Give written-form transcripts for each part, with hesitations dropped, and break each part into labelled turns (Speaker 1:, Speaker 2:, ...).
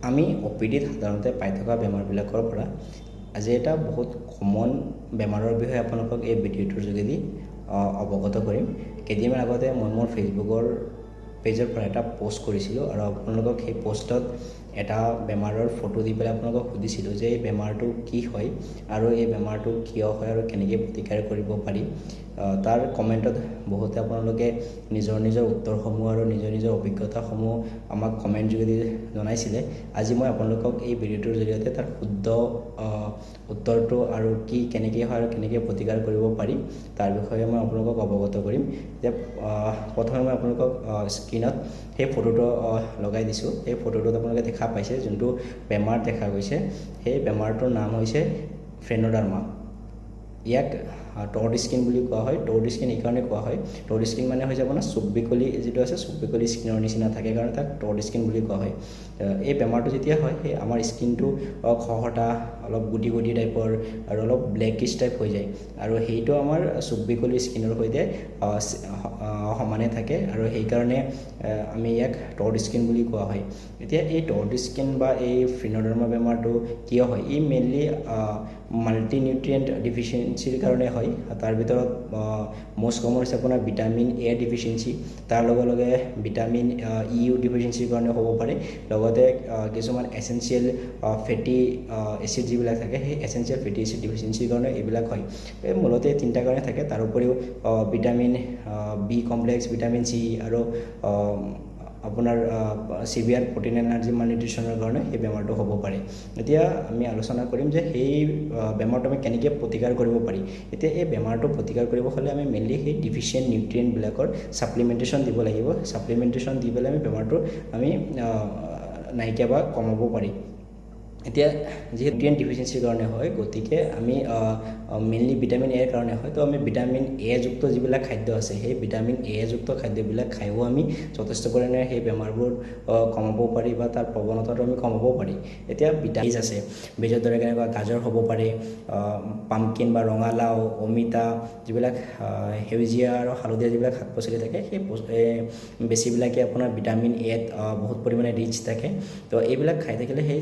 Speaker 1: আমি অপিডিত সাধাৰণতে পাই থকা বেমাৰবিলাকৰ পৰা আজি এটা বহুত কমন বেমাৰৰ বিষয়ে আপোনালোকক এই ভিডিঅ'টোৰ যোগেদি অৱগত কৰিম। কেইদিনমান আগতে মই মোৰ ফেচবুকৰ পেজৰ পৰা এটা পোষ্ট কৰিছিলোঁ আৰু আপোনালোকক সেই পোষ্টত এটা বেমাৰৰ ফটো দি পেলাই আপোনালোকক সুধিছিলোঁ যে এই বেমাৰটো কি হয় আৰু এই বেমাৰটো কিয় হয় আৰু কেনেকৈ প্ৰতিকাৰ কৰিব পাৰি। তাৰ কমেণ্টত বহুতে আপোনালোকে নিজৰ উত্তৰসমূহ আৰু নিজৰ অভিজ্ঞতাসমূহ আমাক কমেণ্ট যোগেদি জনাইছিলে। আজি মই আপোনালোকক এই ভিডিঅ'টোৰ জৰিয়তে তাৰ শুদ্ধ উত্তৰটো আৰু কেনেকৈ হয় আৰু কেনেকৈ প্ৰতিকাৰ কৰিব পাৰি তাৰ বিষয়ে মই আপোনালোকক অৱগত কৰিম। যে প্ৰথমে মই আপোনালোকক স্ক্ৰীনত সেই ফটোটো লগাই দিছোঁ। সেই ফটোটোত আপোনালোকে দেখা পাইছে যোনটো বেমাৰ দেখা গৈছে, সেই বেমাৰটোৰ নাম হৈছে ফ্ৰেনোডাৰ্মা। ইয়াক টৰ্ড স্কিন বুলি কোৱা হয়। টৰ্ড স্কিন এইকাৰণে কোৱা হয়, টৰ্ড স্কিন মানে হৈছে আপোনাৰ চুকবিকলি যিটো আছে চুকবিকলি স্কিনৰ নিচিনা থাকে কাৰণে তাক টৰ্ড স্কিন বুলি কোৱা হয়। এই বেমাৰটো যেতিয়া হয় সেই আমাৰ স্কিনটো খহটা অলপ গুটি টাইপৰ আৰু অলপ ব্লেকিছ টাইপ হৈ যায় আৰু সেইটো আমাৰ চুকবিকলি স্কিনৰ সৈতে সমানে থাকে আৰু সেইকাৰণে আমি ইয়াক টৰ্ড স্কিন বুলি কোৱা হয়। এতিয়া এই টৰ্ড স্কিন বা এই ফ্ৰেনোডাৰ্মা বেমাৰটো কিয় হয়? ই মেইনলি মাল্টিনিউট্ৰিয়েণ্ট ডিফিচিয়েঞ্চিৰ কাৰণে হয়। তাৰ ভিতৰত মষ্ট কমন হৈছে আপোনাৰ ভিটামিন এ ডিফিচিয়েঞ্চি, তাৰ লগে ভিটামিন ইউ ডিফিচিয়েঞ্চিৰ কাৰণে হ'ব পাৰে। লগতে কিছুমান এচেঞ্চিয়েল ফেটি এচিড যিবিলাক থাকে সেই এচেঞ্চিয়েল ফেটি এচিড ডিফিচিয়েঞ্চিৰ কাৰণে এইবিলাক হয়। মূলতে এই তিনিটা কাৰণে থাকে। তাৰ উপৰিও vitamin B complex, vitamin C আৰু আপোনাৰ চিভিয়াৰ প্ৰটিন এনাৰ্জি মালনিউট্ৰিশ্যনৰ কাৰণে সেই বেমাৰটো হ'ব পাৰে। এতিয়া আমি আলোচনা কৰিম যে সেই বেমাৰটো আমি কেনেকৈ প্ৰতিকাৰ কৰিব পাৰি। এতিয়া এই বেমাৰটো প্ৰতিকাৰ কৰিব হ'লে আমি মেইনলি সেই ডিফিচিয়েণ্ট নিউট্ৰিয়েণ্টবিলাকৰ ছাপ্লিমেণ্টেশ্যন দিব লাগিব। ছাপ্লিমেণ্টেশ্যন দি পেলাই আমি বেমাৰটো নাইকিয়া বা কমাব পাৰি। এতিয়া যিহেতু নিউট্ৰিয়েণ্ট ডিফিচিয়েঞ্চিৰ কাৰণে হয়, গতিকে আমি মেইনলি ভিটামিন এৰ কাৰণে হয়, তো আমি ভিটামিন এ যুক্ত যিবিলাক খাদ্য আছে সেই ভিটামিন এ যুক্ত খাদ্যবিলাক খায়ো আমি যথেষ্ট পৰিমাণে সেই বেমাৰবোৰ কমাব পাৰি বা তাৰ প্ৰৱণতাটো আমি কমাব পাৰি। এতিয়া বীজ আছে, বীজৰ দৰে কেনেকুৱা গাজৰ হ'ব পাৰে, পামকিন বা ৰঙালাও, অমিতা, যিবিলাক সেউজীয়া আৰু হালধীয়া যিবিলাক শাক পাচলি থাকে সেই বেছিবিলাকে আপোনাৰ ভিটামিন এত বহুত পৰিমাণে ৰিচ থাকে। তো এইবিলাক খাই থাকিলে সেই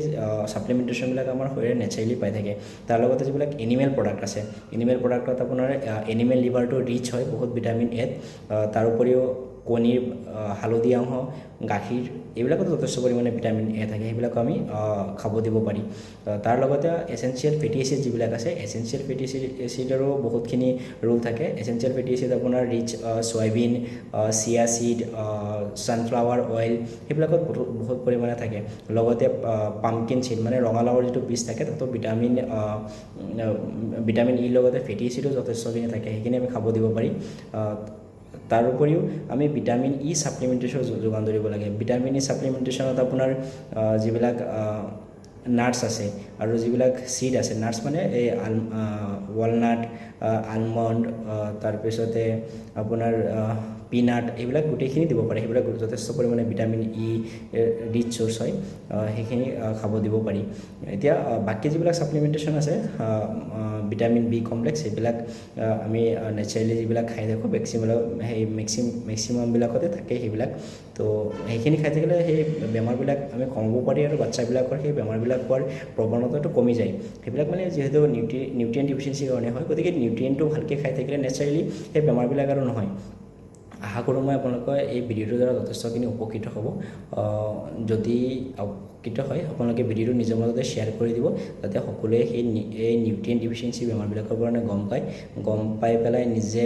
Speaker 1: ছাপ্লিমেণ্টেশ্যনবিলাক আমাৰ শৰীৰে নেচাৰেলি পাই থাকে। তাৰ লগতে যিবিলাক এনিমেল প্ৰডাক্ট আছে, এনিমেল প্ৰডাক্টত আপোনাৰ এনিমেল লিভাৰটো ৰিচ হয় বহুত ভিটামিন এত। তাৰ উপৰিও কণীৰ হালধীয়া অংশ, গাখীৰ, এইবিলাকতো যথেষ্ট পৰিমাণে ভিটামিন এ থাকে, সেইবিলাকো আমি খাব দিব পাৰি। তাৰ লগতে এচেঞ্চিয়েল ফেটি এচিড যিবিলাক আছে, এচেঞ্চিয়েল ফেটি এচিডৰো বহুতখিনি ৰোল থাকে। এচেঞ্চিয়েল ফেটি এচিড আপোনাৰ ৰিচ চয়াবিন, চিয়া চিড, ছানফ্লাৱাৰ অইল, সেইবিলাকত বহুত পৰিমাণে থাকে। লগতে পামকিন চিড মানে ৰঙালাওৰ যিটো বীজ থাকে তাতো ভিটামিন ইৰ লগতে ফেটি এচিডো যথেষ্টখিনি থাকে, সেইখিনি আমি খাব দিব পাৰি। তাৰ উপৰিও আমি ভিটামিন ই ছাপ্লিমেণ্টেশ্যন যোগান ধৰিব লাগে। ভিটামিন ই ছাপ্লিমেণ্টেশ্যনত আপোনাৰ যিবিলাক নাটছ আছে আৰু যিবিলাক চিড আছে, নাটছ মানে এই ৱালনাট, আলমণ্ড, তাৰপিছতে আপোনাৰ পিনাট, এইবিলাক গোটেইখিনি দিব পাৰে। সেইবিলাক যথেষ্ট পৰিমাণে ভিটামিন ই ৰিচ চ'ৰ্চ হয়, সেইখিনি খাব দিব পাৰি। এতিয়া বাকী যিবিলাক ছাপ্লিমেণ্টেশ্যন আছে ভিটামিন বি কমপ্লেক্স, সেইবিলাক আমি নেচাৰেলি যিবিলাক খাই থাকোঁ মেক্সিমামবিলাকতে থাকে সেইবিলাক। তো সেইখিনি খাই থাকিলে সেই বেমাৰবিলাক আমি কমাব পাৰি আৰু বাচ্চাবিলাকৰ সেই বেমাৰবিলাক হোৱাৰ প্ৰৱণতাটো কমি যায়। সেইবিলাক মানে যিহেতু নিউট্ৰিয়েণ্ট ডিফিচিয়েঞ্চিৰ কাৰণে হয়, গতিকে নিউট্ৰিয়েণ্টটো ভালকৈ খাই থাকিলে নেচাৰেলি সেই বেমাৰবিলাক আৰু নহয়। আশা কৰোঁ মই আপোনালোকে এই ভিডিঅ'টোৰ দ্বাৰা যথেষ্টখিনি উপকৃত হ'ব। যদি উপকৃত হয় আপোনালোকে ভিডিঅ'টো নিজৰ মাজতে শ্বেয়াৰ কৰি দিব, যাতে সকলোৱে এই নিউট্ৰিয়েণ্ট ডিফিচিয়েঞ্চি বেমাৰবিলাকৰ কাৰণে গম পাই পেলাই নিজে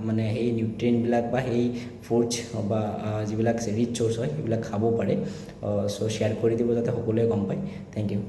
Speaker 1: মানে সেই নিউট্ৰিয়েণ্টবিলাক বা সেই ফ্ৰুটছ বা যিবিলাক ৰিচ চ'ৰ্চ হয় সেইবিলাক খাব পাৰে। চ' শ্বেয়াৰ কৰি দিব যাতে সকলোৱে গম পায়। Thank U.